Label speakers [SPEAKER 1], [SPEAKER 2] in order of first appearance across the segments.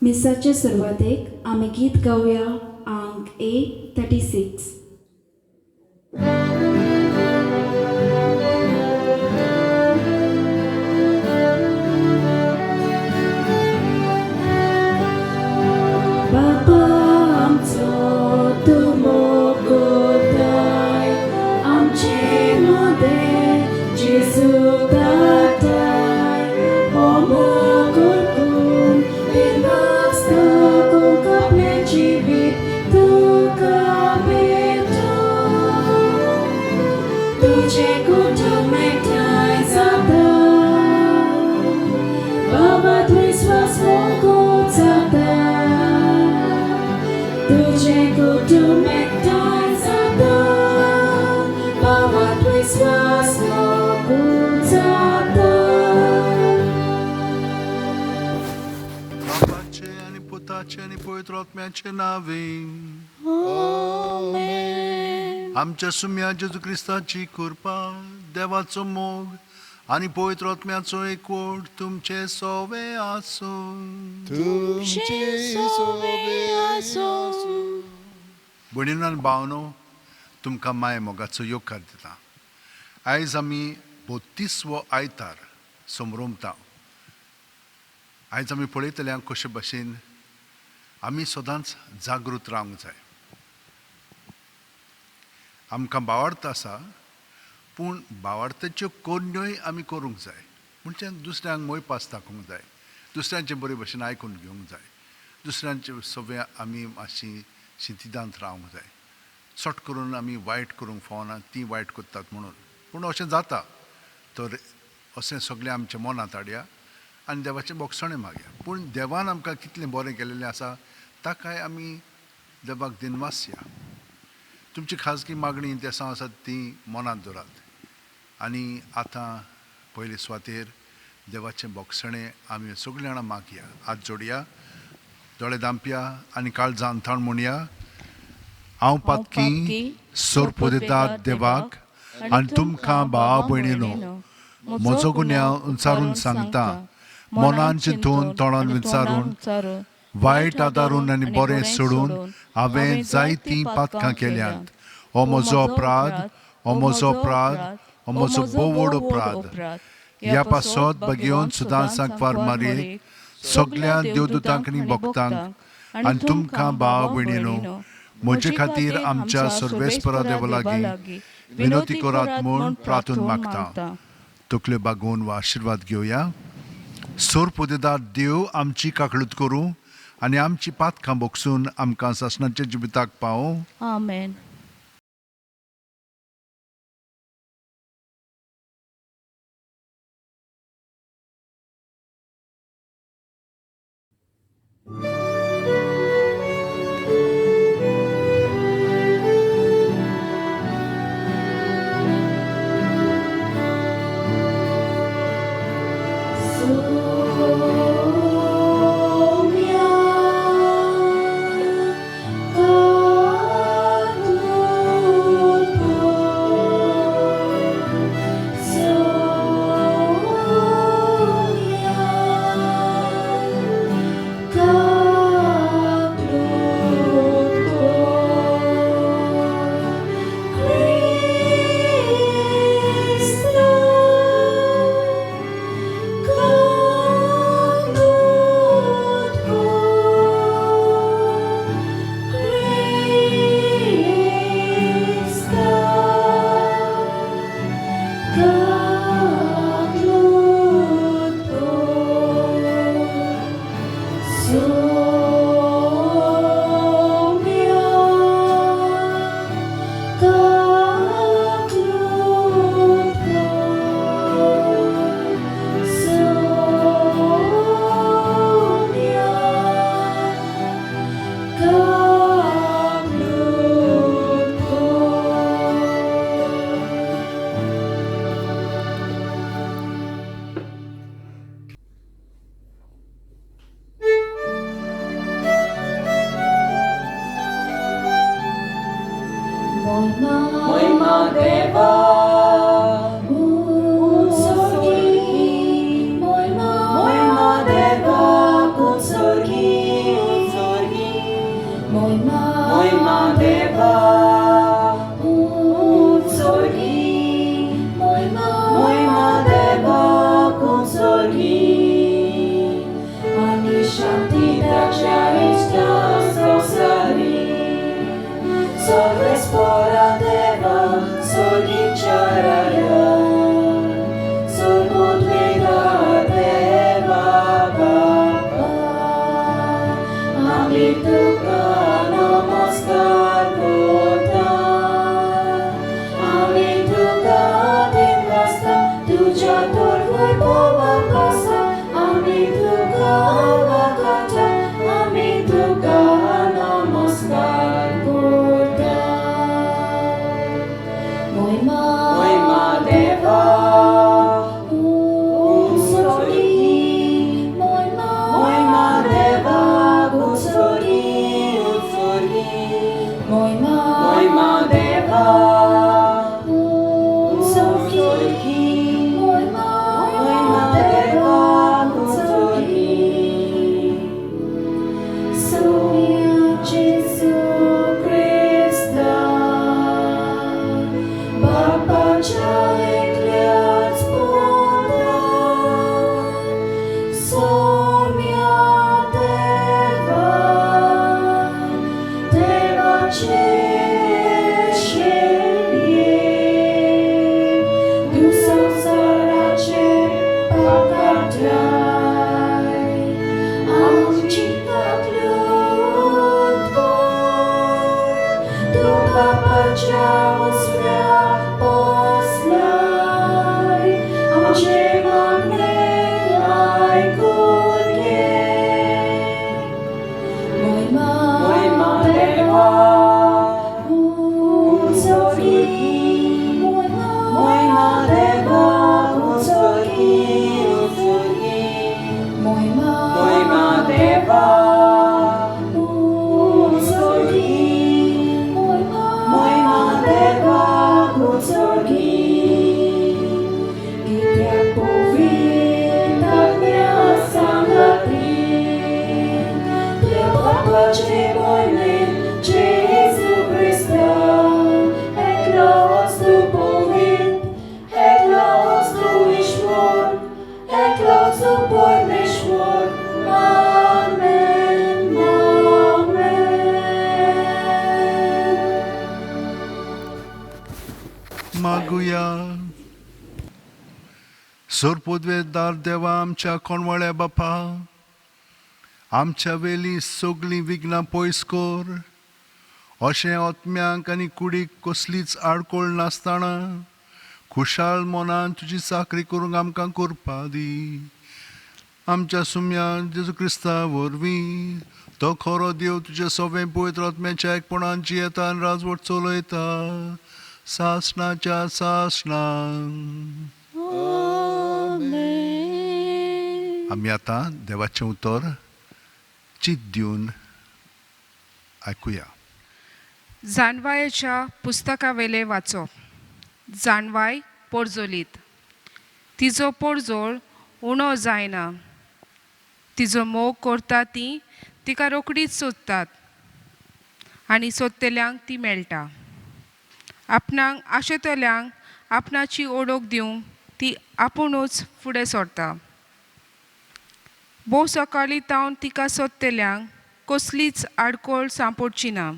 [SPEAKER 1] मिसाच्या सुरवातेक आमी गीत गावया अंक A36. बापा आमचो तूं मोगोताय आमचे मोदें जेजू दाताय हो मोगोतून बिनवासताको आपले जिवीत तुका भेटो तुझे कुटुंब एकठांय जाता बाबा विश्वास मोगोत जाता तुझे कुटुंब एकठांय जाता बाबात विश्वास मोगोत जाता
[SPEAKER 2] बापाचे आणि पुताचे आणि पवित्र आत्म्याचे नावे आमच्या सुम्या जेजू क्रिस्ताची कृपा देवाचो मोग आणि पवित्र आत्म्याचो एकवट तुमचे सोवे आसो. भणीनो आनी भावनो, तुमकां माय मोगाचो योगकार दिता. आयज आमी 32वो आयतार समरोमता. आयज आमी पळयतले कशे भाशेन आमी सदांच जागृत रावंक जाय. आमकां भावार्थ आसा, पूण भावार्थाच्यो कोन्योय आमी करूंक जाय. म्हणजे दुसऱ्यांक मोयपास दाखोवंक जाय, दुसऱ्यांचे बरे भशेन आयकून घेवंक जाय, दुसऱ्यांचे सगळें आमी मातशी शिथिदांत रावंक जाय. चट करून आमी वायट करूंक फावना, ती वायट करतात म्हणून. पूण अशें जाता तर अशें सगळें आमच्या मनांत हाडया आनी देवाचें बोगसणें मागया. पूण देवान आमकां कितलें बरें केलेलें आसा ताकाय आमी देवाक दिनवास या. तुमची खाजगी मागणी देसां आसात ती मनांत दवरात. आनी आतां पयले सुवातेर देवाचें बोगसणें आमी सगळीं जाणां मागया. हात जोडया, दोळे धांपया आनी काळजां अंथाण म्हणया. हांव पातकी सोरपो दितात देवाक आनी तुमकां भावा भयणीनो, म्हजो गुन्यांव उंचारून सांगता, मनान चिंतून तोंडान विचारून वायट आदारून आनी बरें सोडून हांवें जायतीं पातकां केल्यांत. हो म्हजो अपराध, हो म्हजो अपराध, हो म्हजो बोव व्हड अपराध. ह्या पासत बेगीन सुदारसाक वार मारयेक सगळ्या देवदूतांक आनी भक्तांक आनी तुमकां भावा भयणीनो, म्हजे खातीर आमच्या सर्वेस्परा देवा लागीं विनोती करात म्हूण प्रार्थून मागता. तकल्यो बागोवन वा आशिर्वाद घेवया. सोरपो दितात देव आमची काकळूत करूं आनी आमची पातकां बोगसून आमकां सासणाच्या जिविताक पावों.
[SPEAKER 3] आमेन.
[SPEAKER 1] Moima
[SPEAKER 3] Deva,
[SPEAKER 1] Kutsori,
[SPEAKER 3] Moima Deva, Kutsori,
[SPEAKER 1] Moima
[SPEAKER 3] Moima Deva,
[SPEAKER 1] Kutsori, Moima
[SPEAKER 3] Deva, Kutsori.
[SPEAKER 1] Sonia Jesu Krista, Bapa Ekliat Spoda, Sonia Deva, Deva Cieszynie, Du Saracie Pagataj, Amcika Klutko, Du Papa Ciausnia Poslaj, Amcie Magnelaj Kulnie.
[SPEAKER 3] Moima Deva,
[SPEAKER 1] Kutsori,
[SPEAKER 3] Moima Deva, Kutsori,
[SPEAKER 1] Moima
[SPEAKER 3] Moima Deva,
[SPEAKER 1] Kutsori,
[SPEAKER 3] Moima Deva, Kutsori.
[SPEAKER 1] Kita powitania sangati, Dia Bapa Cemojny, Jezu Chrysta, Eklos tu powit, Eklos tu Ishwar, Eklos tu Pormeshwar, Amen, Amen.
[SPEAKER 2] मागूया. सोरपोदवेदार देवा आमच्या कोणवळ्या बापा, आमच्या वेली सगळीं विघ्नां पयस कर. अशें आत्म्यांक आनी कुडीक कसलीच आडकोळ नासतना खुशाल मनान तुजी चाकरी करूंक आमकां करपा दी. आमच्या सुम्या जेजू क्रिस्ता वरवीं तो खरो देव तुजे सगळें पवित्र आत्म्याच्या एकपणान जियेता आनी राजवट चलयता सासणाच्या सासणांक. आमी आतां देवाचें उतर चित दिवन आयकुया.
[SPEAKER 4] जाणवायेच्या पुस्तकावेले वाचप. जाणवाय पोरजोलीत. तिजो पोरजोळ उणो जायना. तिजो मोग करता ती तिका रोकडीच सोदतात आनी सोदतल्यांक ती मेळटा. आपणाक आशेतल्यांक आपणाची ओळख दिवंक ती आपुणूच फुडें सरता. भोव सकाळीं तावन तिका सोदतल्यांक कसलीच आडकोळ सांपडची ना.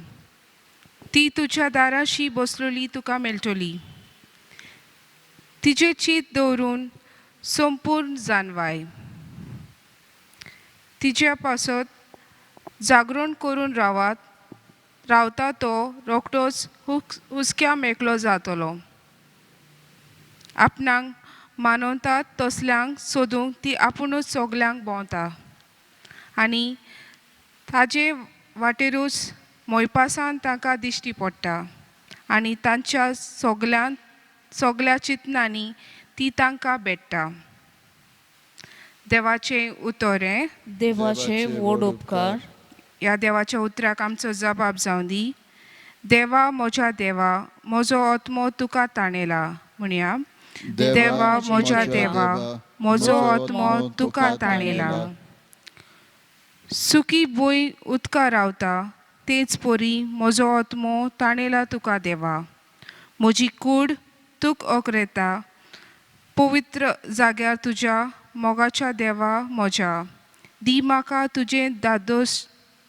[SPEAKER 4] ती तुज्या दाराशी बसलोली तुका मेळटली. तिचे चीत दवरून संपूर्ण जाणवाय. तिच्या पासत जागरण करून रावता तो रोखडोच हुस्क्या मेकलो जातलो. आपणाक मानवतात तसल्यांक सोदूंक ती आपुणूच सगल्यांक भोंवता आनी ताजे वाटेरूच मोयपासान तांकां दिश्टी पडटा आनी तांच्या सगल्या चिंतनांनी ती तांकां भेटटा. देवाचें उतोरें.
[SPEAKER 5] देवाचे व्हड उपकार.
[SPEAKER 4] ह्या देवाच्या उतराक आमचो जबाब जावं दी. देवा म्हज्या देवा, म्हजो आत्मो तुका ताणेला. म्हणया, देवा म्हज्या देवा, म्हजो आत्मो तुका ताणेला. सुकी भूंय उदका रावता तेच परी म्हजो आत्मो ताणेला तुका देवा. म्हजी कूड तुक ओकरेता पवित्र जाग्यार तुज्या मोगाच्या देवा म्हज्या. दी म्हाका तुजें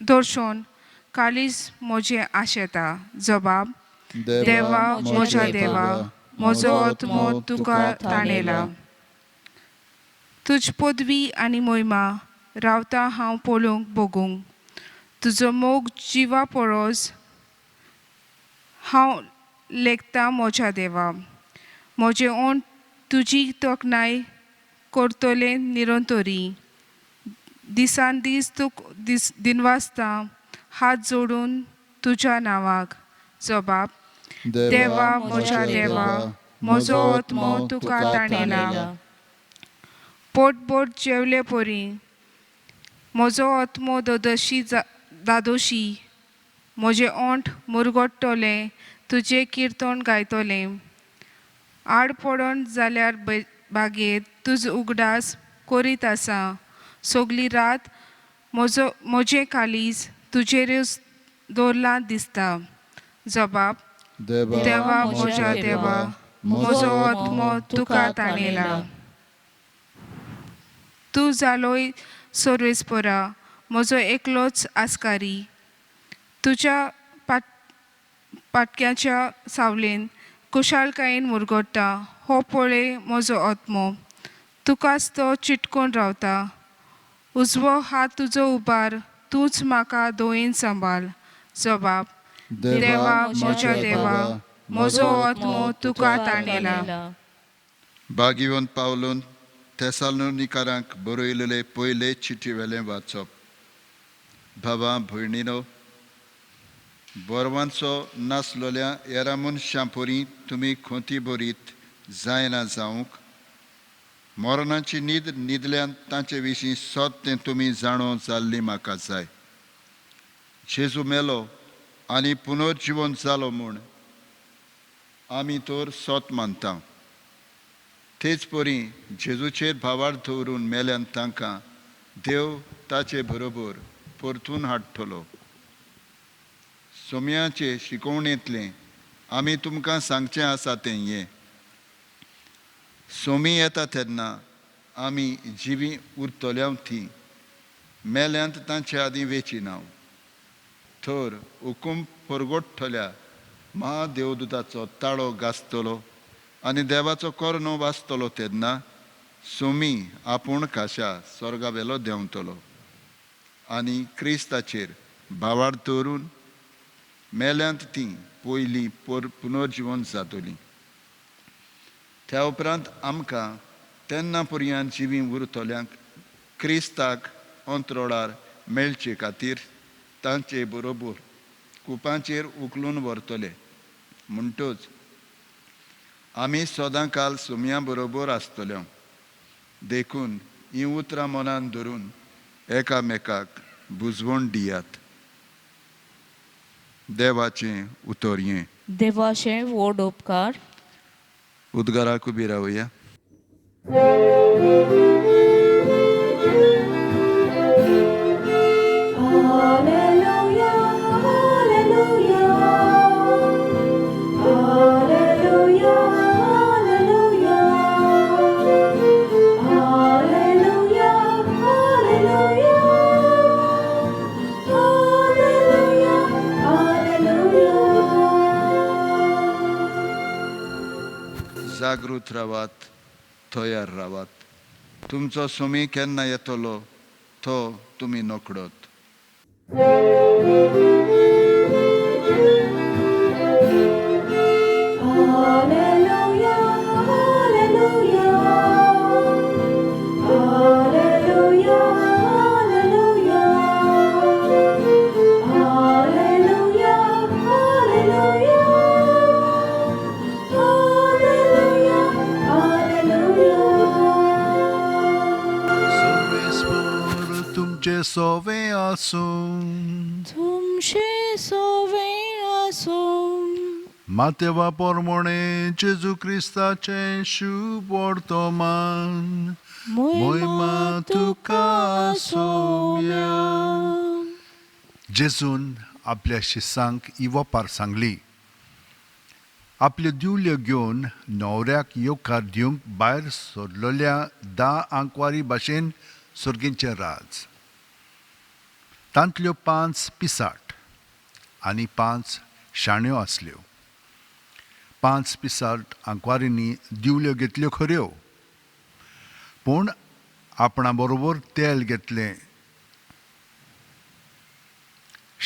[SPEAKER 4] दर्शन काळीज म्हजें आशेता. जबाब. देवा म्हज्या देवा, म्हजो आत्मो तुका ताणेला. तुज पदवी आनी मोहिमा रावता हांव पळोवंक बगूंक. तुजो मोग जिवा परोस हांव लेखता म्हज्या देवा. म्हजें ओंठ तुजी तोखणाय करतलें निरंतरी. दिसान दीस तुक दिनवासता हात जोडून तुज्या नांवाक. जबाब. देवा म्हज्या देवा म्हजो आत्मो तुका ताणेला पोटभर जेवले पोरी म्हजो आत्मो दादोशी म्हजे ओंठ मुरगोडटले तुजें किर्तन गायतले आड पडोन जाल्यार बागेत तुज उगडास करीत आसा सगली रात म्हजें कालीज तुजेरूच दवरलां दिसता जबाब देवा म्हज्या देवा म्हजो आत्मो तुका ताणेला तूं जालोय सर्वेस्परा म्हजो एकलोच आस्कारी तुज्या पाटक्याच्या सावलेन कुशालकायेन मुरगोडटा हो पळय म्हजो आत्मो तुकाच तो चिटकून रावता उजवो हात तुजो उबार तूंच म्हाका दोयेन सांबाळ जबाब देवा म्हज्या देवा म्हजो आत्मो तुका ताणेला
[SPEAKER 6] भागिवंत पावलून थेसालोनिकारांक बरयलेले पयले चिटी वेलें वाचप भावा भयणीनो बोरवांचो नासलोल्या येरा मनशां पोरी तुमी खोंती बरीत जायना जावंक मरणाची न्हीद न्हिदल्यान तांचे विशीं सोद तें तुमी जाणो जाल्ली म्हाका जाय जेजू मेलो आनी पुनर्जीवन जालो म्हूण आमी तर सोत मानता तेच परी जेजूचेर भावार दवरून मेल्यान तांकां देव ताचे बरोबर परतून हाडटलो सोम्याचे शिकवणेंतलें आमी तुमकां सांगचें आसा तें हें सोमी येता तेन्ना आमी जिवी उरतल्या थीं मेल्यांत तांचे आदीं वेची नाव थर हुकूम परगोडटल्या महादेवदूताचो ताळो गाजतलो आनी देवाचो कर्णो वाजतलो तेन्ना सोमी आपूण खाशा स्वर्गावेलो देंवतलो आनी क्रिस्ताचेर भावार दवरून मेल्यांत तीं पयलीं पुनर्जीवन जातलीं त्या उपरांत आमकां तेन्ना पर्यंत जिवी उरतल्यांक क्रिस्ताक अंतरोळार मेळचे खातीर तांचे बरोबर कुपांचेर उखलून व्हरतले म्हणटच आमी सदां काल सोम्या बरोबर आसतल्यो देखून हीं उतरां मनान धरून एकामेकाक बुजवण दियात देवाचें उतर हें
[SPEAKER 5] देवाचे व्हड उपकार
[SPEAKER 6] उद्गाराक उबी रावया
[SPEAKER 1] Hallelujah, hallelujah, hallelujah, hallelujah, hallelujah, hallelujah, hallelujah, hallelujah.
[SPEAKER 6] जागृत रावात तयार रावात तुमचो सोमी केन्ना येतलो तो तुमी नोकळोत
[SPEAKER 1] Hallelujah, hallelujah, hallelujah, hallelujah, hallelujah, hallelujah, hallelujah, hallelujah.
[SPEAKER 2] सर्वेस्वर तुमचे सोवे आसूं
[SPEAKER 5] तुमचे सोवे आसूं
[SPEAKER 2] मातेवा पोरमोणे जेजू क्रिस्ताचे शुभ वर्तमान मोहिमा तुका सोम्या जेजून आपल्या शिसांक इवपार सांगली आपल्यो दिवल्यो घेवन न्हवऱ्याक येवकार दिवंक भायर सरलोल्या 10 आंकवारी भाशेन सुर्गेचें राज तांतल्यो 5 पिसाट आनी 5 शाण्यो आसल्यो 5 पिसाट आंकवारींनी दिवल्यो घेतल्यो खऱ्यो पूण आपणा बरोबर तेल घेतलें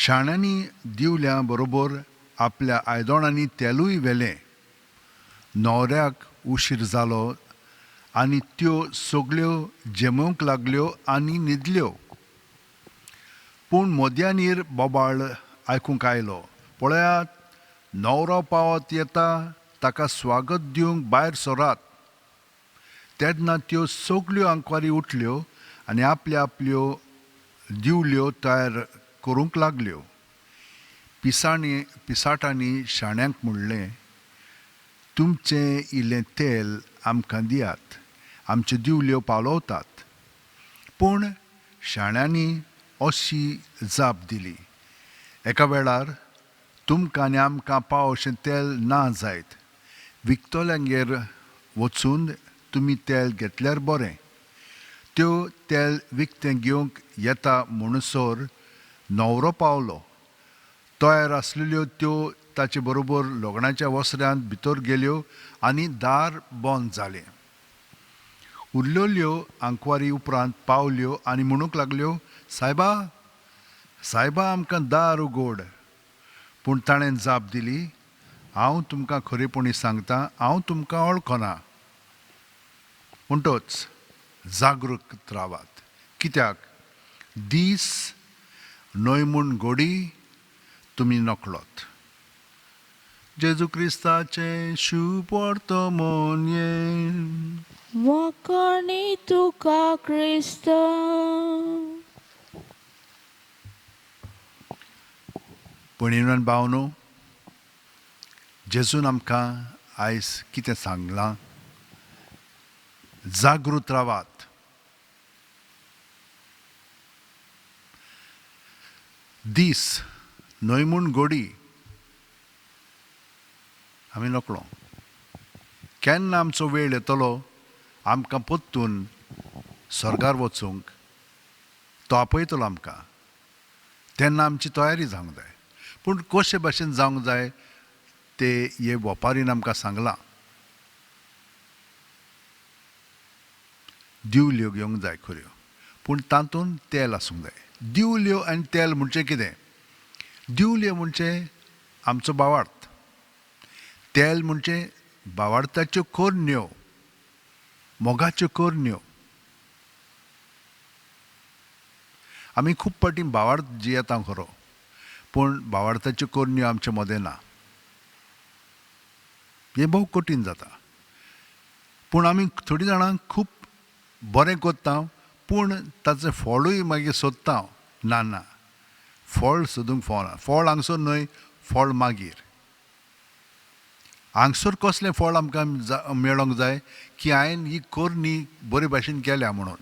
[SPEAKER 2] शाण्यांनी दिवल्या बरोबर आपल्या आयदोणांनी तेलूय व्हेलें न्हवऱ्याक उशीर जालो आनी त्यो सगळ्यो जेमूंक लागल्यो आनी न्हिदल्यो पूण मोदयांनीर बोबाळ आयकूंक आयलो पळयात न्हवरो पावत येता ताका स्वागत दिवंक भायर सरात. तेन्ना त्यो सगल्यो आंकवारी उठल्यो आनी आपल्यो आपल्यो दिवल्यो तयार करूंक लागल्यो. पिसाटांनी शाण्यांक म्हणलें, तुमचें इल्लें तेल आमकां दियात, आमच्यो दिवल्यो पावलवतात. पूण शाण्यांनी अशी जाप दिली, एका वेळार तुमकां आनी आमकां पाव अशें तेल ना जायत. विकतोल्यांगेर वचून तुमी तेल घेतल्यार बरें. त्यो तेल विकतें घेवंक येता म्हणसर न्हवरो पावलो. तयार आसलेल्यो त्यो ताचे बरोबर लग्नाच्या वस्त्यांत भितर गेल्यो आनी दार बंद जालें. उरलेल्यो आंकवारी उपरांत पावल्यो आनी म्हणूंक लागल्यो, सायबा सायबा आमकां दार उगड. पूण ताणें जाप दिली, हांव तुमकां खरेपणी सांगतां, हांव तुमकां वळखना. म्हणटच जागृत रावात, कित्याक दीस न्हय म्हूण घोडी तुमी नकळोत. जेजू क्रिस्ताचें शुभ वर्तमान.
[SPEAKER 5] वखणी तुका क्रिस्त.
[SPEAKER 2] भयणीनो आनी भावनो, जेजून आमकां आयज कितें सांगलां? जागृत रावात. दीस न्हय म्हूण घोडी आमी नकळो. केन्ना आमचो वेळ येतलो आमकां परतून स्वर्गार वचूंक, तो आपयतलो आमकां, तेन्ना आमची तयारी जावंक जाय. पूण कशे भाशेन जावंक जाय तें हे वेपारीन आमकां सांगलां. दिवल्यो घेवंक जाय खऱ्यो, पूण तातूंत तेल आसूंक जाय. दिवल्यो आनी तेल म्हणजे कितें? दिवल्यो म्हणजे आमचो भावार्थ. तेल म्हणजे भावार्थाच्यो कोरण्यो, मोगाच्यो कोरण्यो. आमी खूब फावटी भावार्थ जियेता खरो, पूण भावार्थाच्यो कोरण्यो आमचे मदें ना. हें भोव कठीण जाता. पूण आमी थोडीं जाणां खूब बरें कोत्ता, पूण ताचें फळूय मागीर सोदता. ना, फळ सोदूंक फावना. फळ हांगसर न्हय, फळ मागीर. हांगसर कसलें फळ आमकां मेळोंक जाय की हांवें ही कोरणी बरे भाशेन केल्या म्हणून.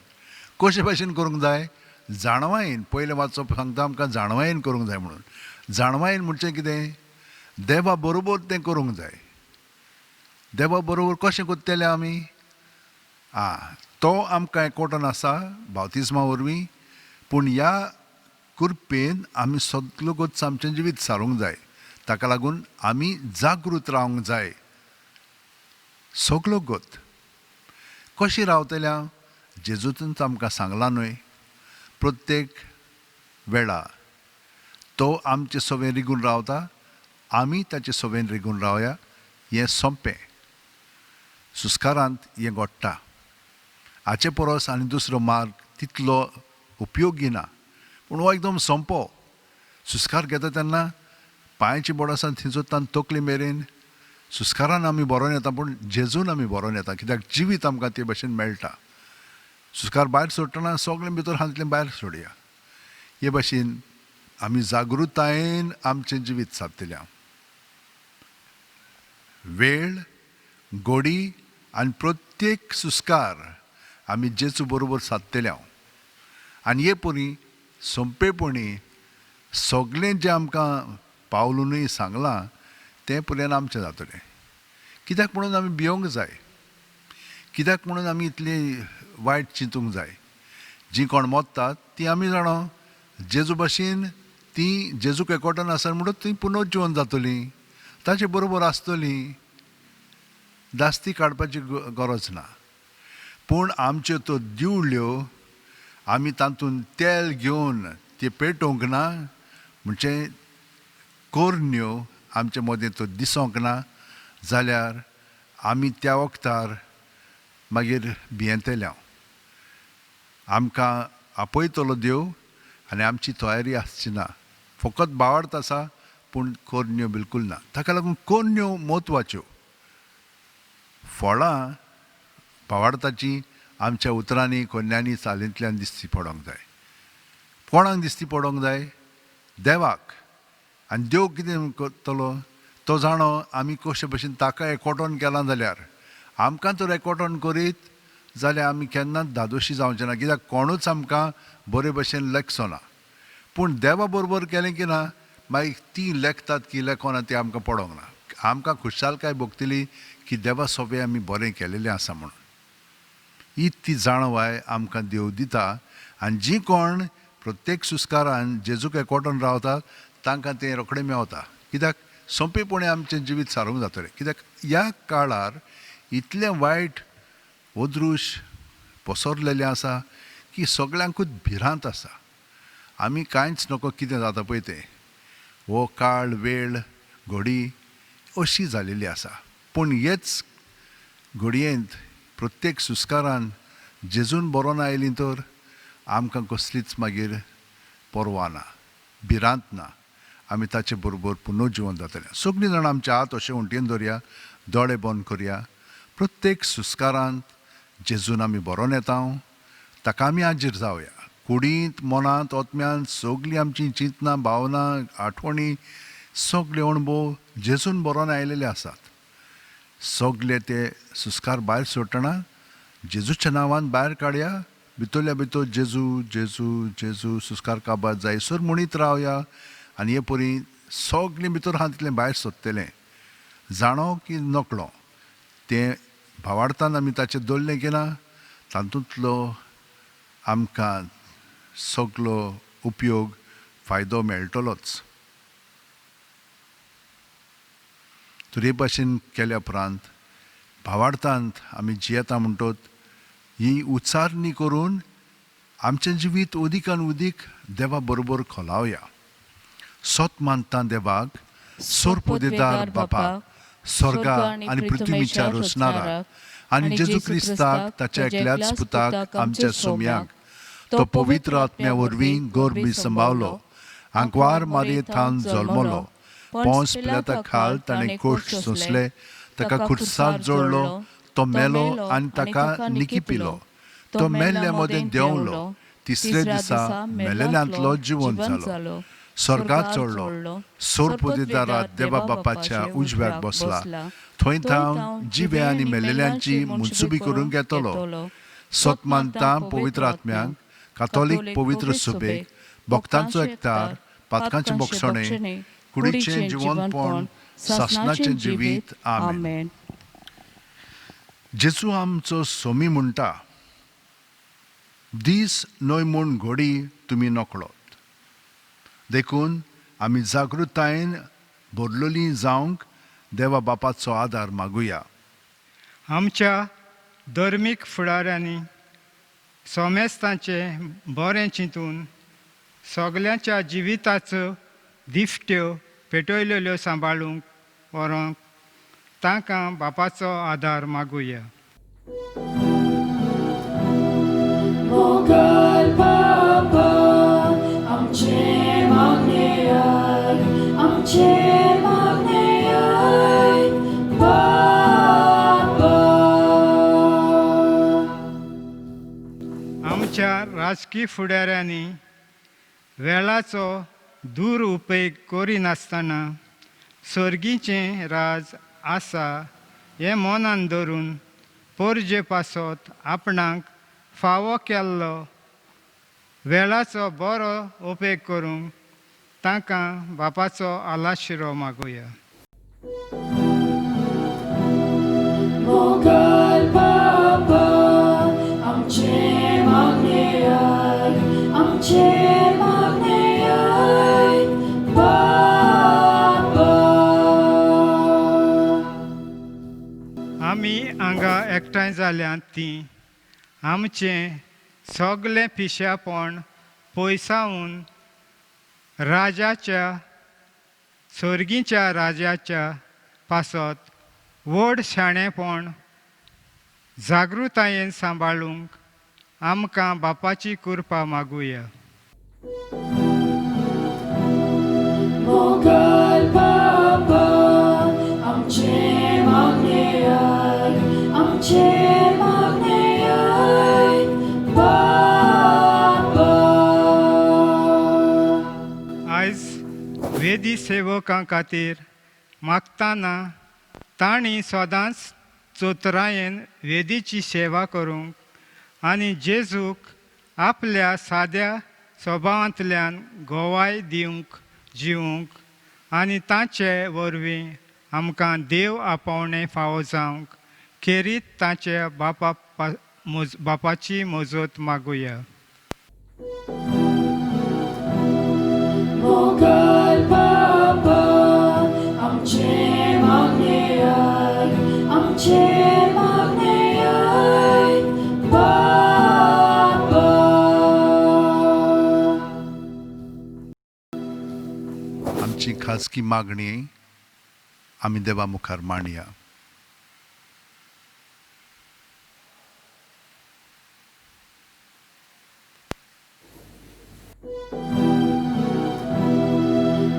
[SPEAKER 2] कशे भाशेन करूंक जाय? जाणवायेन. पयलें वाचप सांगता आमकां जाणवायेन करूंक जाय म्हणून. जाणवायेन म्हणचें कितें? देवा बरोबर तें करूंक जाय. देवा बरोबर कशें कोत्तेले आमी? तो आमकां एकवटन आसा बावतिस्मा वरवीं, पूण ह्या कृपेन आमी सगळो गोच आमचें जिवीत सारूंक जाय. ताका लागून आमी जागृत रावंक जाय. सगळो गोत कशी रावतल्या? जेजूतूच आमकां सांगलां न्हय, प्रत्येक वेळा तो आमचे सवेन रिगून रावता, आमी ताचे सवेन रिगून रावया. हें सोंपें. सुस्कारांत हें घडटा. हाचे परस आनी दुसरो मार्ग तितलो उपयोगी ना. पूण हो एकदम सोंपो. सुस्कार घेता तेन्ना पांयाची बोट आसा थिंचोत्तान तकले मेरेन सुस्कारान आमी बरोवन येता, पूण जेजून आमी बरोवन येता, कित्याक जिवीत आमकां ते भशेन मेळटा. सुस्कार भायर सोडटना सगळें भितर हातलें भायर सोडया. हे भाशेन आमी जागृतायेन आमचें जिवीत सारतलें. वेळ, घोडी आनी प्रत्येक सुस्कार आमी जेजू बरोबर सादतले. आनी हे परी सोंपेपणी सगळें जें आमकां पावलुनूय सांगलां तें पर्यंत आमचें जातलें. कित्याक म्हणून आमी भियोंक जाय? कित्याक म्हणून आमी इतली वायट चिंतूंक जाय? जीं कोण मोत्तात तीं आमी जाणो. जेजू भाशेन तीं जेजूक एकवटन आसा म्हणून तीं पुनर्जीवन जातलीं, ताचे बरोबर आसतलीं. दास्ती काडपाची गरज ना. पूण आमच्यो त्यो दिवल्यो आमी तातूंत तेल घेवन ते पेटोवंक ना, म्हणजे कोरण्यो आमचे मदें तो दिसोंक ना जाल्यार आमी त्या वखदार मागीर भियेंतले. आमकां आपयतलो देव आनी आमची तयारी आसची ना. फकत भावार्थ आसा, पूण कोरण्यो बिलकूल ना. ताका लागून कोरण्यो म्हत्वाच्यो. फळां भावार्थाची आमच्या उतरांनी कोन्यांनी चालींतल्यान दिसची पडोंक जाय. कोणाक दिसती पडोंक जाय? देवाक. आनी देव कितें करतलो तो जाणो. आमी कशे भशेन ताका एकवटोन केलां जाल्यार आमकां तर एकवटोन करीत जाल्यार आमी केन्नाच दादोशी जावचे ना. कित्याक कोणूच आमकां बरे भशेन लेखचो ना. पूण देवा बरोबर केलें की ना मागीर ती लेखतात की लेखोना ती आमकां पडोंक ना. आमकां खुशालकाय भोगतली की देवा सोबे आमी बरें केलेलें आसा म्हणून. ही ती जाणवाय आमकां देव दिता. आनी जीं कोण प्रत्येक सुस्कारान जेजूक एकवटोन रावतात तांकां तें रोखडें मेवता. कित्याक सोंपेपणी आमचें जिवीत सारूंक जातलें. कित्याक ह्या काळार इतलें वायट ओद्रूश पसरलेलें आसा की सगळ्यांकूच भिरांत आसा. आमी कांयच नको कितें जाता पळय तें. हो काळ वेळ घडी अशी जालेली आसा. पूण हेच घडयेंत प्रत्येक सुस्कारान जेजून बरोवन आयलीं तर आमकां कसलीच मागीर पर्वा ना, भिरांत ना. आमी ताचे बरोबर पुनर्जिवन जातलें. सगळीं जाणां आमचे हात अशें उंटीन दवरया, दोळे बंद करया. प्रत्येक सुस्कारांत जेजून आमी बरोवन येता. ताका आमी हाजीर जावया. कुडींत मनांत ओतम्यांत सगळीं आमचीं चिंतनां भावना आठवणी सगळे अणभव जेजून बरोवन आयलेले आसात. सगळे ते सुस्कार भायर सोडटना जेजूच्या नांवान भायर काडया. भितरल्या भितर जेजू जेजू जेजू सुस्कार काबार जायसर म्हणीत रावया. आनी हे परी सगळें भितर आहा तितलें भायर सोदतलें. जाणो की नकळो तें भावार्थान आमी ताचें दवरलें की ना तातूंतलो आमकां सगळो उपयोग फायदो मेळटलोच. तर हे भाशेन केल्या उपरांत भावार्थांत आमी जियेता म्हणटोच ही उच्चारणी करून आमचें जिवीत उदीकान उदीक देवा बरोबर खोलावया. सोत मानता देवाक, सोर्पो दितार बापाक, स्वर्गा आनी पृथ्वीच्या रचणाराक, आनी जेजू क्रिस्ताक ताच्या एकल्याच पुताक आमच्या सोम्याक तो पवित्र आत्म्या वरवीं गोरबी संभावलो. आंकवार मारयेंत थावन जल्मलो. पोंस पिलाता खाल ताणें कोश्ट सोंसले. ताका खुर्सांत जोडलो. तो मेलो आनी ताका निकी पिलो. तो मेल्ल्या मदें देंवलो. तिसरे दिसा मेलेल्यांतलो जिवंत जालो. स्वर्गात चडलो. सोर्पो दिदारांत देवा बापाच्या उजव्याक बसला. थंय थावन जिवे आनी मेलेल्यांची मुनसुबी करून घेतलो. सोत मानता पवित्र आत्म्याक, कातोलीक पवित्र सुबेक, भक्तांचो एकठार, पातकांचें मोक्षणें, कुडीचें जिवंतपण, सासणाचें जिवीत. आमेन. जेजू आमचो सोमी म्हणटा दीस न्हय म्हूण घडी तुमी नकळोत. देखून आमी जागृतायेन भरलेलीं जावंक देवा बापाचो आदार मागुया.
[SPEAKER 7] आमच्या धर्मीक फुडाऱ्यांनी सोमेस्तांचें बरें चिंतून सगल्यांच्या जिविताच्यो दिश्ट्यो पेटयलेल्यो सांबाळूंक व्हरोंक तांकां बापाचो आदार मागुया.
[SPEAKER 1] मोगल बाबा आमचे मागणे आयक, आमचे मागणे आयक बाबा.
[SPEAKER 7] आमच्या राजकीय फुडाऱ्यांनी वेळाचो दुरुपेग करिनासतना सर्गीचें राज आसा हें मनान धरून पोरजे पासत आपणाक फावो केल्लो वेळाचो बरो उपेग करूंक तांकां बापाचो आलाशिरो मागुया.
[SPEAKER 1] मोगल बाबा आमचे मागणे आयक, आमचे मागणे आयक बाबा.
[SPEAKER 7] आमी हांगा एकठांय जाल्यांत तीं आमचें सगलें पिश्यापण पयसावून राजाच्या सर्गीच्या राजाच्या पासत व्हड शाणेपण जागृतायेन सांबाळूंक आमकां बापाची कृपा मागुया.
[SPEAKER 1] मोगल मागणेयाक आमचे मागणेयाक बापा.
[SPEAKER 7] आयज वेदी सेवकां खातीर मागतना तांणी सदांच चोतरायेन वेदीची सेवा करूंक आनी जेजूक आपल्या साद्या स्वभावांतल्यान गोवाय दिवंक जिवंक आनी तांचे वरवीं आमकां देव आपोवणें फावो जावंक खेरीत तांच्या बापाची मजत मागुया.
[SPEAKER 1] मोगल बापा आमचे मागणेयाक आमचे मागणेयाक बापा.
[SPEAKER 2] आमची खाजगी मागणी आमी देवा मुखार मांडया.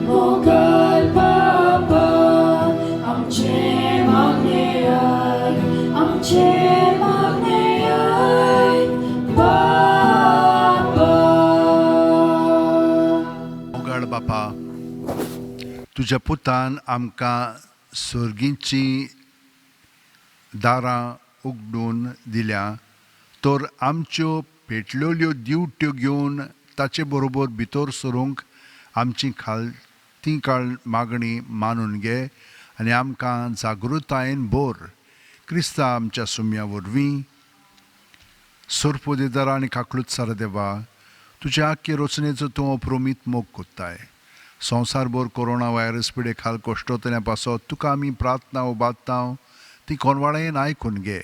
[SPEAKER 1] मोगल बापा आमचे मागणेयाक आमचे मागणेयाक बापा.
[SPEAKER 2] मोगाळ बापा, तुज्या पुतान आमकां सर्गीची दारां उगडून दिल्या, तर आमच्यो पेटलेल्यो दिवट्यो घेवन ताचे बरोबर भितर सरूंक आमची खालतीकाळ मागणी मानून घे आनी आमकां जागृतायेन भर. क्रिस्ता आमच्या सुम्या वरवीं सोरपोदेदार आनी काकलूत सारा देवा, तुज्या आख्खे रचनेचो तूं अप्रोमीत मोग कोत्ताय. संवसारभर कोरोना व्हायरस पिडे खाल कोश्टोतल्या पासत तुका आमी प्रार्थना उबारता, ती कोनवाळेन आयकून घे.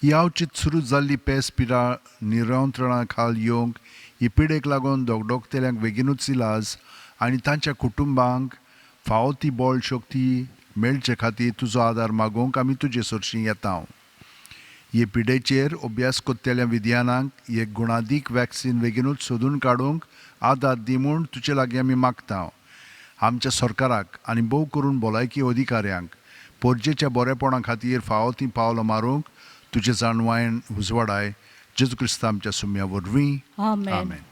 [SPEAKER 2] ही आवचीत सुरू जाल्ली पेस पिडा नियंत्रणा खाल येवंक ही पिडेक लागून दोगदोगतेल्यांक बेगीनूच इलाज आनी तांच्या कुटुंबांक फावो ती बळ शक्ती मेळचे खातीर तुजो आदार मागूंक आमी तुजे सरशीं येता. हे पिडेचेर अभ्यास कोत्तेल्या विद्यानांक एक गुणादीक वॅक्सीन बेगीनूच सोदून काडूंक आदार दी म्हूण तुजे लागीं आमी मागता. आमच्या सरकाराक आनी भोव करून भलायकी अधिकाऱ्यांक पोरजेच्या बरेपणा खातीर फावो ती पावलां मारूंक तुजे जाणवायेन उजवाडाय. जेजू क्रिस्त आमच्या सुम्या वरवीं
[SPEAKER 5] आमेन.
[SPEAKER 2] आमेन.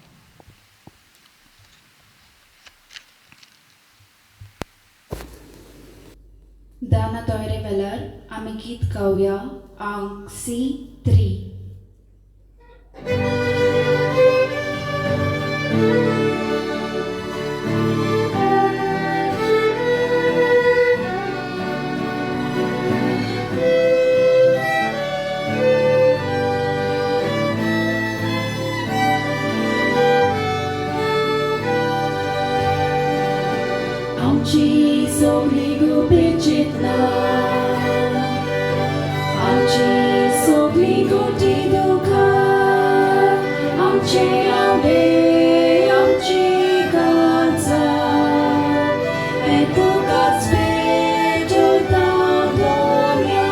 [SPEAKER 1] दाना तोयरे वेल्यार आमी गीत गावया अंक C3. आमची सगळी गुपी चिंतना आमची सगळी गोटी दुखां आमचे आवडे आमची कांचां हे तुकाच पेटयता दोऱ्या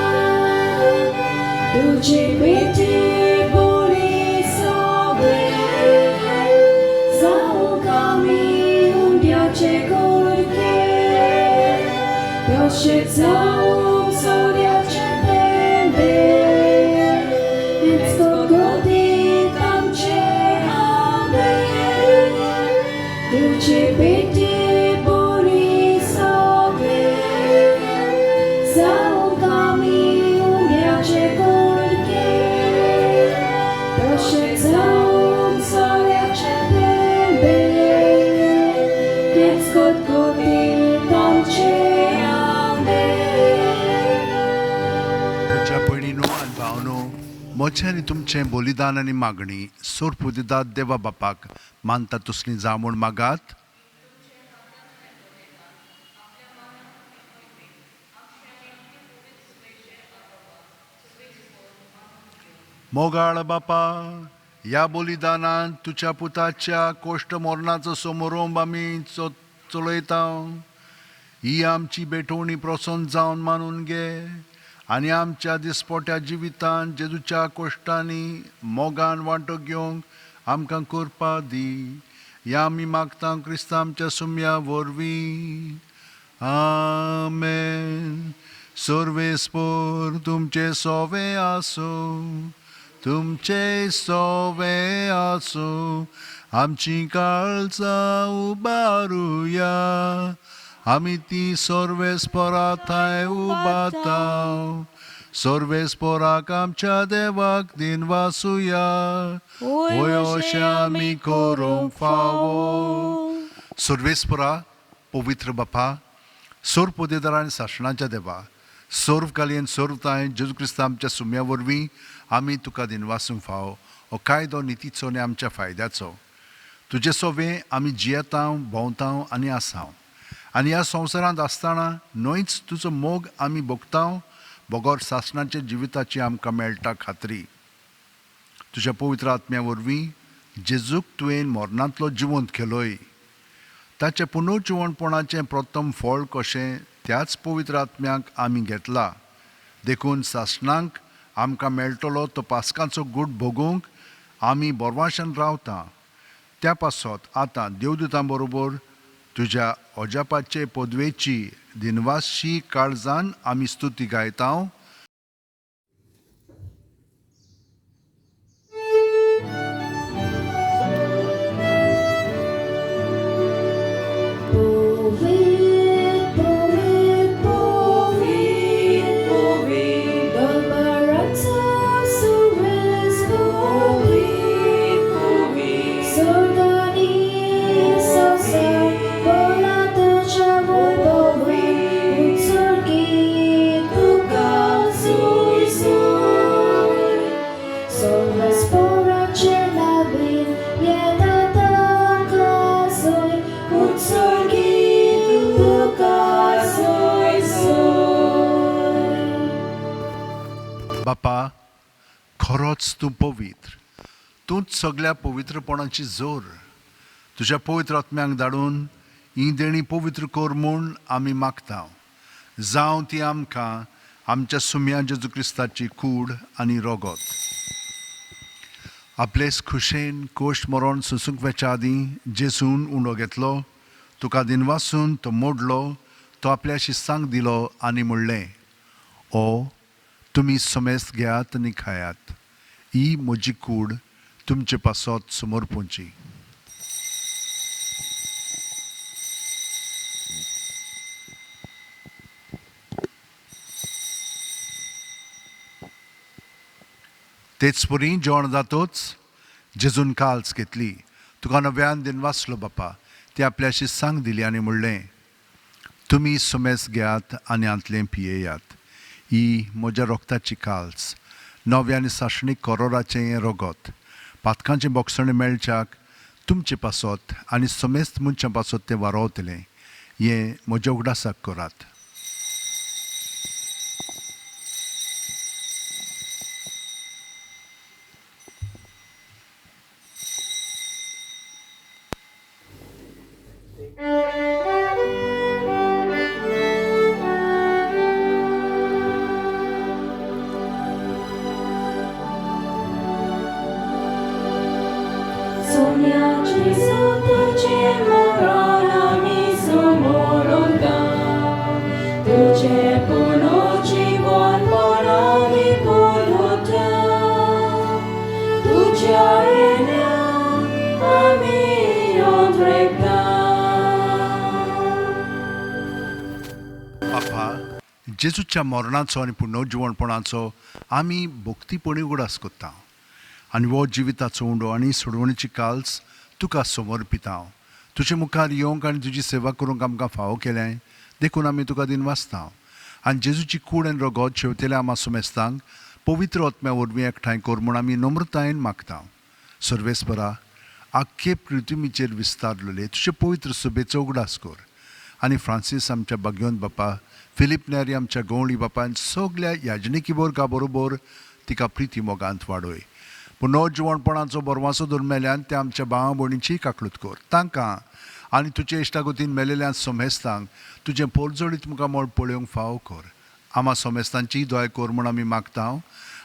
[SPEAKER 1] तुजे पेटी बरी सगळे जावंक आमी हुंड्याचे Proszę całą zoriacie będę, więc pogody tam cię aby. Do ciebie ty bori sobie, załkami umiacie górkie. Proszę całą zoriacie będę, więc pogody tam cię
[SPEAKER 2] मोचे आनी तुमचें बलिदान आनी मागणी सोरपुदिदाद देवा बापाक मानता तुसली जा म्हूण मागात. मोगाळ बापा, ह्या बलिदानांत तुज्या पुताच्या कोश्ट मरणाचो समारोप आमी चलयता. ही आमची बेठवणी प्रसन्न जावन मानून घे आनी आमच्या दिसपोट्या जिवितांत जेजूच्या कोश्टांनी मोगान वांटो घेवंक आमकां करपा दी. ह्या आमी मागता क्रिस्ता आमच्या सुम्या वरवीं. आमेन. सर्वेस्पर तुमचे सोवे आसो, तुमचे सोवे आसो, आमची काळजां उबारुया, आमी ती सर्वेस्परा थंय उबाताव, सर्वेस्पराक आमच्या देवाक दिनवासुया, होय अशें आमी करूंक फावो. सर्वेस्परा पवित्र बापा, सोर पोदेदार आनी शासनाच्या देवा, सोर्वकालीन सोर्वताय जेजू क्रिस्त आमच्या सुम्या वरवीं आमी तुका दिनवासूंक फावो, हो कायदो नितीचो आनी आमच्या फायद्याचो. तुजे सोबे आमी जियेतांव, भोंवतांव आनी आसांव, आनी ह्या संवसारांत आसतना न्हयच तुजो मोग आमी भोगतांव, बोगोर शासनाच्या जिविताची आमकां मेळटा खात्री. तुज्या पवित्र आत्म्या वरवीं जेजूक तुवें मरणांतलो जिवंत केलोय, ताचे पुनर्जिवणपणाचें प्रथम फळ कशें त्याच पवित्र आत्म्याक आमी घेतला. देखून शासनांक आमकां मेळटलो तो पास्कांचो गूट भोगूंक आमी बोरवाशान रावता. त्या पासत आतां देवदूतां बरोबर तुज्या अजापाचे पदवेची दिनवासशी काळजान आमी स्तुती गायतांव. बापा, खरोच तूं पवित्र, तूंच सगळ्या पवित्रपणाची जोर. तुज्या पवित्र आत्म्यांक धाडून ही देणी पवित्र कर म्हूण आमी मागतांव. जावं ती आमकां आमच्या सुम्या जेजू क्रिस्ताची कूड आनी रोगत. आपलेच खुशेन कोश्ट मरण सुसूंक वेच्या आदीं जेजून उंडो घेतलो, तुका दिनवासून तो मोडलो, तो आपल्या शिस्सांक दिलो आनी म्हणलें, ओ तुमी समेस्त घेयात आनी खायात, ही म्हजी कूड तुमचे पासत समर्पूंची. तेच परी जेवण जातोच जेजून काल्स घेतली, तुका नव्यान दिनवासलो बापा, ती आपल्या शिस्सांक दिली आनी म्हणलें, तुमी समेस्त घेयात आनी हांतलें पियेयात, ही म्हज्या रोगताची काल्स, नव्या आनी साशणीक करोराचें हें रोगत, पातकांचें बोगसणें मेळच्याक तुमचे पासत आनी समेस्त मनशां पासत तें वारोवतलें, हें म्हज्या उगडासाक करात. जेजूच्या मरणाचो आनी पुनर्जिवणपणाचो आमी भक्तीपणी उगडास कोत्ता आनी हो जिविताचो उंडो आनी सोडवणेची काल्स तुका समर्पिता. तुजे मुखार येवंक आनी तुजी सेवा करूंक आमकां फावो केलें, देखून आमी तुका दिनवासता. आनी जेजूची कूड आनी रोगत शेवतेल्या आमा सुमेस्तांक पवित्र आत्म्या वरवीं एकठांय कर म्हूण आमी नम्रतायेन मागता. सर्वेस्परा, आख्खे पृथ्वीचेर विस्तारलेले तुजे पवित्र सुबेचो उगडास कर. आनी फ्रांसीस आमच्या भाग्यवंत बापा, फिलीप नेरी आमच्या गवळी बापायन सगल्या याजनिकी वर्गा बरोबर तिका प्रिती मोगांत वाडय. पुनर्जिवणपणाचो बरवासो धरून मेल्यान त्या आमच्या भावा भयणीची काकळूत कर. तांकां आनी तुजे इश्टागतीन मेलेल्या सोमेस्तांक तुजें पोरजोडीत मुखार मोळ पळोवंक फावो कर. आमा सोमेस्तांची दोय कर म्हूण आमी मागता.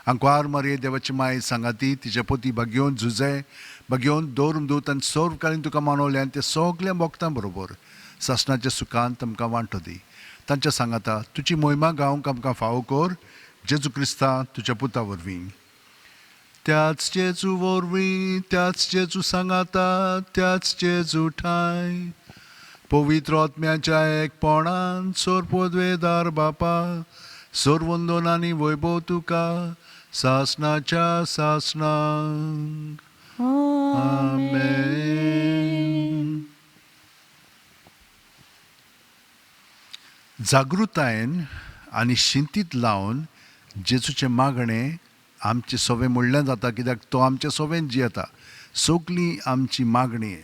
[SPEAKER 2] आंकवार मारये देवाची माय सांगाती, तिचे पती भाग्यवंत झुजे, भाग्यवंत दोरमदूत आनी सर्वकालीन तुका मानवल्यान ते सगल्या भक्तां बरोबर सासणाच्या सुखांत आमकां वांटो दी. तांच्या सांगाता तुजी मोहिमा गावंक आमकां फावो कर जेजू क्रिस्ता तुज्या पुता वरवीं. त्याच जेजू वरवीं त्याच जेजू सांगाता त्याच जेजू ठाय पवित्र आत्म्याच्या एकपणान सोर पदवेदार बापा सोर वंदनांनी वैभव तुका सासनाच्या सासनांक. आमेन. जागृतायेन आनी शिंतीत लावन जेजूचें मागणें आमचे सोबे म्हणलें जाता कित्याक तो आमचे सोबेन जियेता. सगळी आमची मागणी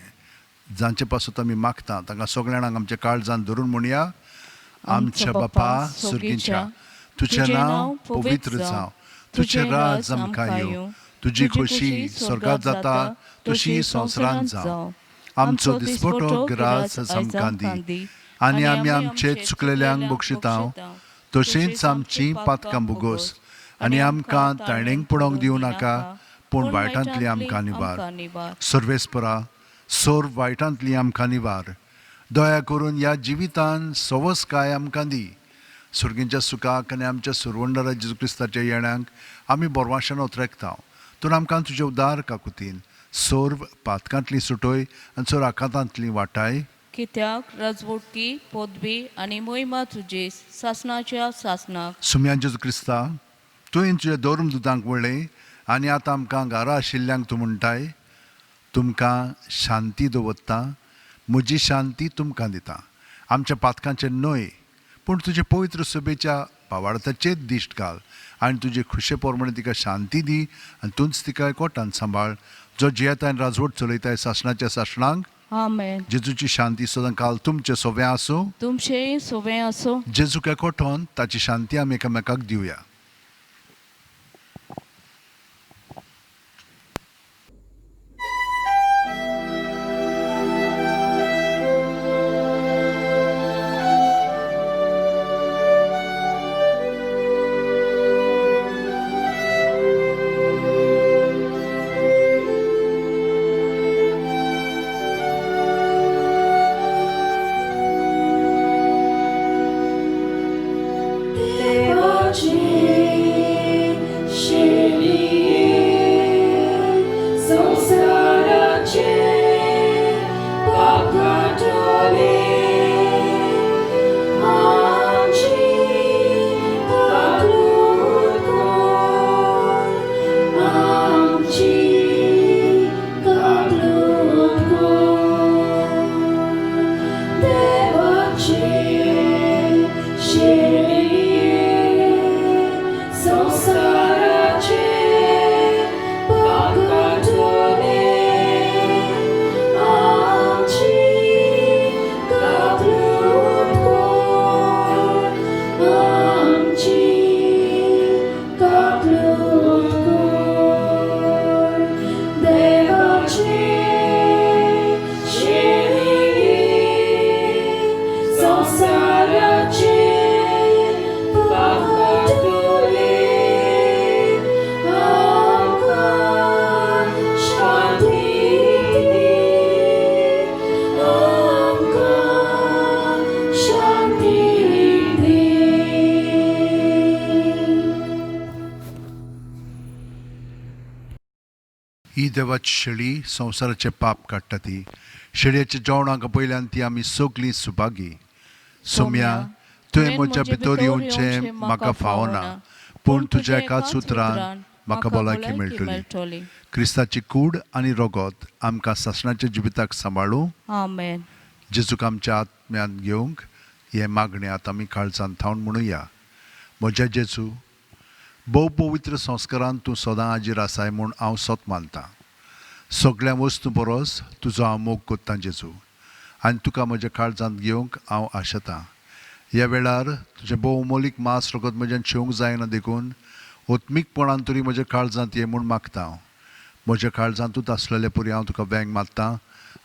[SPEAKER 2] जांचे पासून आमी मागता तांकां सगळ्यांक आमच्या काळजान धरून म्हणया. आमच्या बापा सुर्गीच्या तुजें नांव पवित्र जावं, तुजें राज आमकां येवं, तुजी खोशी स्वर्गांत जाता तशी संवसारांत जावं. आमचो दिसपटो गिरास आमकां दी आनी आमी आमचे चुकलेल्यांक बक्षितांव तशेंच आमची पातकां बुगोस आनी आमकां तायणेक पडोवंक दिवं नाका पूण वायटांतली आमकां निवार. सर्वेस्परा सोर वायटांतली आमकां निवार. दया करून ह्या जिवितान सवस काय आमकां दी. सुर्गींच्या सुखाक आनी आमच्या सुरवंडरा जेजू क्रिस्ताच्या येण्याक आमी बोरवाशान उतरेकता. तर आमकां तुजे उदार काकुतीन सोर्व पातकांतली सुटोय आनी सोर आकांतांतली वाटाय.
[SPEAKER 5] कित्याक राजवटकी पदवी आनी मोहिमा तुजी सासनाच्या सासनाक.
[SPEAKER 2] सुम्यान जेजू क्रिस्ता तुवें तुजें धर्म दुतांक वळ्ळें आनी आतां आमकां घरा आशिल्ल्यांक तूं म्हणटाय तुमकां शांती दवरता, म्हजी शांती तुमकां दिता. आमच्या पातकांचे न्हय पूण तुजे पवित्र सभेच्या पावाडताचेच दिश्ट घाल आनी तुजे खुशे पोरमणे तिका शांती दी आनी तूंच तिका एकवटान सांबाळ जो जियेता आनी राजवट चलयताय सासणाच्या सासणांक.
[SPEAKER 5] आमेन.
[SPEAKER 2] जेजूची शांती सदां काल तुमचे सोबे आसूं.
[SPEAKER 5] तुमचेय सोबे आसूं.
[SPEAKER 2] जेजूक एकवटोन ताची शांती आमी एकामेकाक दिवया. ही देवाची शेळी संवसाराचे पाप काडटा ती. शेळयेच्या जेवणाक पयल्यान ती आमी सगळीं सुभागी. सोम्या तुवें म्हज्या भितर येवचें म्हाका फावना पूण तुज्या एकाच उतरान म्हाका भलायकी मेळटली. क्रिस्ताची कूड आनी रगत आमकां सासणाच्या जिविताक सांबाळूं.
[SPEAKER 5] आमेन.
[SPEAKER 2] जेजूक आमच्या आत्म्यांत घेवंक हे मागणे आतां आमी काळजान थावन म्हणुया. म्हज्या जेजू भोव पवित्र संस्कारांत तूं सदां हाजीर आसाय म्हूण हांव सोत मानतां. सगळ्या वस्तू परस तुजो हांव मोग कोत्तां जेजू आनी तुका म्हज्या काळजांत घेवंक हांव आशेतां. ह्या वेळार तुजें भोव मोलीक मास रगत म्हज्यान शेवंक जायना देखून ओत्मीकपणान तरी म्हज्या काळजांत ये म्हूण मागतां. म्हज्या काळजांतूच आसलेले परी हांव तुका वेंग मारतां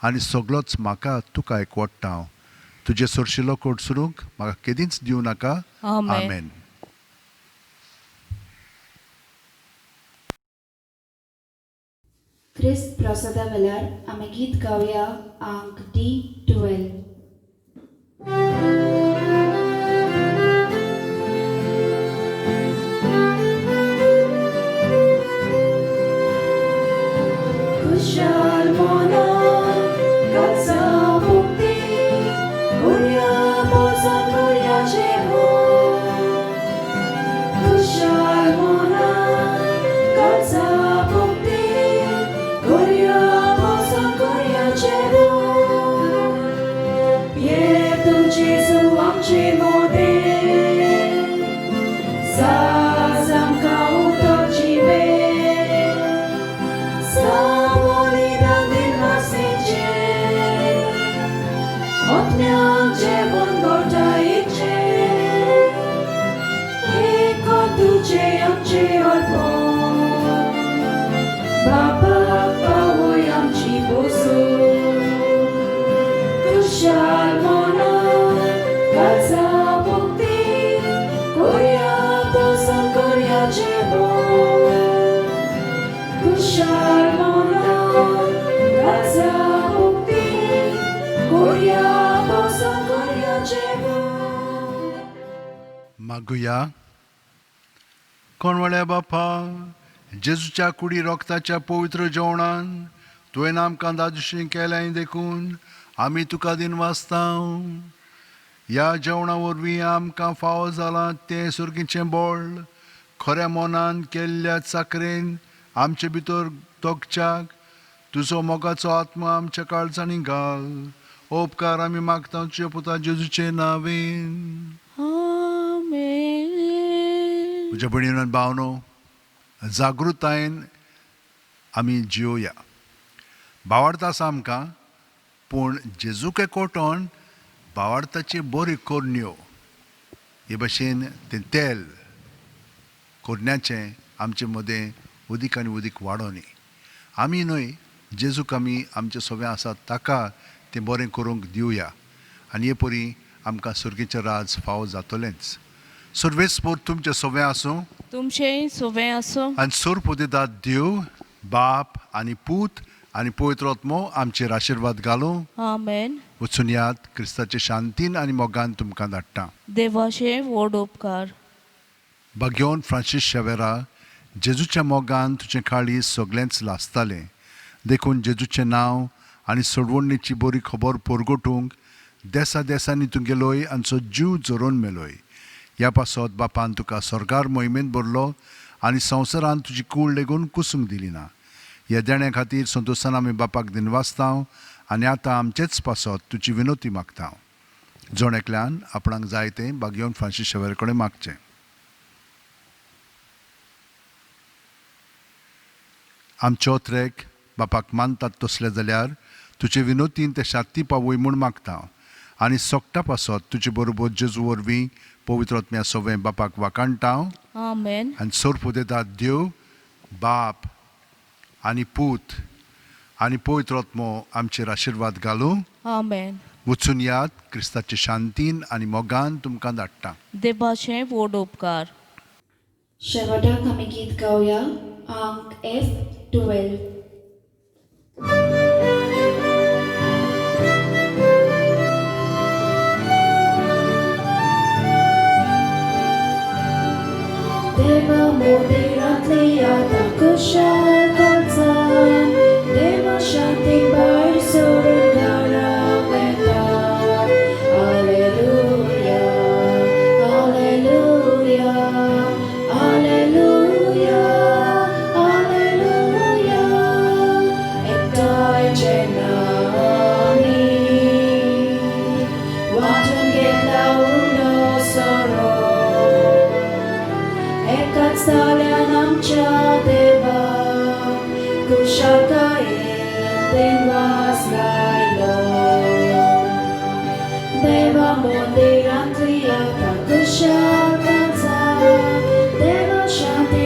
[SPEAKER 2] आनी सगळोच म्हाका तुका एकवटटा. तुजे सरशिलो कोडसरूंक म्हाका केदींच दिवं नाका. आमेन.
[SPEAKER 1] क्रिस्त प्रसादा वेल्यार आमी गीत गावया अंक D12.
[SPEAKER 3] 가자 복비 고리야 보성 고리야 제부
[SPEAKER 2] मागूया. कोणवळ्या बापा, जेजूच्या कुडी रक्ताच्या पवित्र जेवणान तुवें आमकां दादुशीं केलें देखून आमी तुका दिन वाचतां. ह्या जेवणा वरवीं आमकां फावो जालां तें सुर्गीचें बोळ खऱ्या मोनान केल्ल्या चाकरेन आमचे भितर तोगच्याक तुजो मोगाचो आत्मा आमच्या काळजांनी घाल. उपकार आमी मागता तुज्या पुता जेजूचे नांवेन.
[SPEAKER 5] आमेन.
[SPEAKER 2] म्हज्या भयणीनो आनी भावनो, जागृतायेन आमी जियोया. भावार्थ आसा आमकां, पूण जेजूके कोटोन भावार्थाची बऱ्यो कोरण्यो हे भाशेन तें तेल कोरण्याचें आमचे मदें उदीक आनी उदीक वाडोनी. आमी न्हय, जेजूक आमी आमचें सगळें आसा ताका तें बरें करूंक दिवया आनी हे परी आमकां सुर्गेचें राज फावो जातलेंच. सर्वेस्पोर तुमचें सगळें आसूं
[SPEAKER 5] तुमचेंय सुवें आसूं.
[SPEAKER 2] आनी सोर्प दितात देव, बाप आनी पूत आनी पवित्र आत्मो आमचेर आशिर्वाद घालूं.
[SPEAKER 5] आमेन.
[SPEAKER 2] वचून यात क्रिस्ताचे शांतीन आनी मोगान तुमकां धाडटा.
[SPEAKER 5] देवाचे व्हड उपकार.
[SPEAKER 2] भाग्योन फ्रांसीस शेवेरा, जेजूच्या मोगान तुजें काळीज सगळेंच लासतालें देखून जेजूचें नांव आनी सोडवणेची बरी खबर परगटूंक देसा देसांनी तुगेलोय आनी सो जीव जोरोवन मेलोय. ह्या पासत बापान तुका स्वर्गार मोहिमेंत भरलो आनी संवसारान तुजी कूड लेगून कुसूंक दिली ना. ह्या देण्या खातीर संतोशान आमी बापाक दिनवासतां आनी आतां आमचेच पासत तुजी विनोती मागता. जोण एकल्यान आपणाक जाय तें भाग्योन फ्रांसीस शेवेरा कडेन मागचें. आमचे ओत्रेक बापाक मानतात तसले जाल्यार तुजे विनोतीन ते शांती पावय म्हूण मागता आनी सोगटा पासत तुजे बरोबर जेजू वरवीं पवित्र आत्म्या सवें बापाक वाकाणटा
[SPEAKER 5] आमेन.
[SPEAKER 2] आनी सोर्प दितात देव, बाप आनी पूत आनी पवित्र आत्मो आमचेर आशिर्वाद घालूं.
[SPEAKER 5] आमेन.
[SPEAKER 2] वचून यात क्रिस्ताचे शांतीन आनी मोगान तुमकां धाडटा.
[SPEAKER 5] देवाचे व्हड उपकार.
[SPEAKER 1] शेवटाक आमी गीत गावया. अंक F12.
[SPEAKER 3] देवा मोदिरांतली आतां कुशाल करचान देवा शांती भायर सोडून घरा वेता. Alleluia, Alleluia, Alleluia, Alleluia. एकठांय जेन्नामी वांटून घेतला उलो सोरो एकाच ताल्यान आमच्या देवा कुशालकायेन दिनवास लायलो. देवा मंदिरांतली आतां कुशाल करता देवा शांती